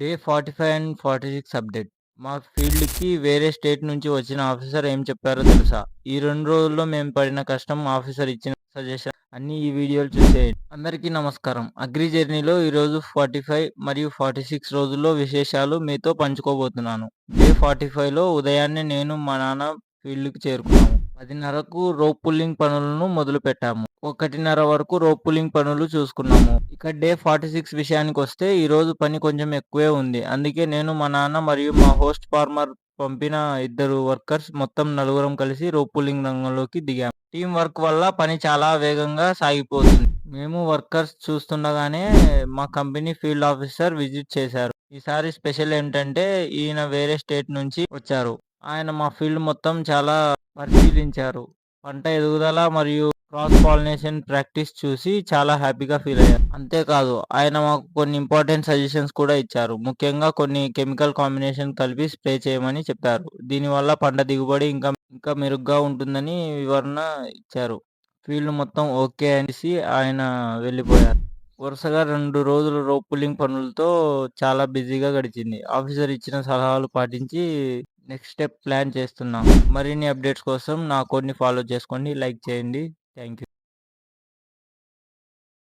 Day 45 and 46 update. మా ఫీల్డ్‌కి వేరే స్టేట్ నుంచి వచ్చిన ఆఫీసర్ ఏం చెప్పారో తెలుసా? ఈ 2 రోజుల్లో మేము పడిన కష్టం, ఆఫీసర్ ఇచ్చిన సజెషన్ అన్నీ ఈ వీడియోలో చూసేయండి. అందరికీ నమస్కారం. అగ్రి జర్నీలో ఈరోజు 45 మరియు 46 రోజుల్లో విశేషాలు మీతో పంచుకోబోతున్నాను. డే 45లో ఉదయాన్నే నేను మా నాన్న ఫీల్డ్‌కి చేరుకున్నాము. 10:30కు రోప్ పుల్లింగ్ పనులను మొదలుపెట్టాము. 1:30 వరకు రోప్ పుల్లింగ్ పనులు చూసుకున్నాము. ఇక డే 46 విషయానికొస్తే ఈరోజు పని కొంచెం ఎక్కువే ఉంది. అందుకే నేను, మా నాన్న మరియు మా హోస్ట్ ఫార్మర్ పంపిన ఇద్దరు వర్కర్స్ మొత్తం నలుగురం కలిసి రోప్ పుల్లింగ్ రంగంలోకి దిగాము. టీమ్ వర్క్ వల్ల పని చాలా వేగంగా సాగిపోతుంది. మేము వర్కర్స్ చూస్తుండగానే మా కంపెనీ ఫీల్డ్ ఆఫీసర్ విజిట్ చేశారు. ఈసారి స్పెషల్ ఏంటంటే ఈయన వేరే స్టేట్ నుంచి వచ్చారు. ఆయన మా ఫీల్డ్ మొత్తం చాలా పరిశీలించారు. పంట ఎదుగుదల మరియు క్రాస్ పాలినేషన్ ప్రాక్టీస్ చూసి చాలా హ్యాపీగా ఫీల్ అయ్యారు. అంతేకాదు ఆయన మాకు కొన్ని ఇంపార్టెంట్ సజెషన్స్ కూడా ఇచ్చారు. ముఖ్యంగా కొన్ని కెమికల్ కాంబినేషన్ కలిపి స్ప్రే చేయమని చెప్పారు. దీనివల్ల పంట దిగుబడి ఇంకా మెరుగ్గా ఉంటుందని వివరణ ఇచ్చారు. ఫీల్డ్ మొత్తం ఓకే అనేసి ఆయన వెళ్ళిపోయారు. వరుసగా 2 రోజులు రోప్ పుల్లింగ్ పనులతో చాలా బిజీగా గడిచింది. ఆఫీసర్ ఇచ్చిన సలహాలు పాటించి నెక్స్ట్ స్టెప్ ప్లాన్ చేస్తున్నాం. మరిన్ని అప్డేట్స్ కోసం నా కోడ్‌ని ఫాలో చేసుకోండి. లైక్ చేయండి. Thank you.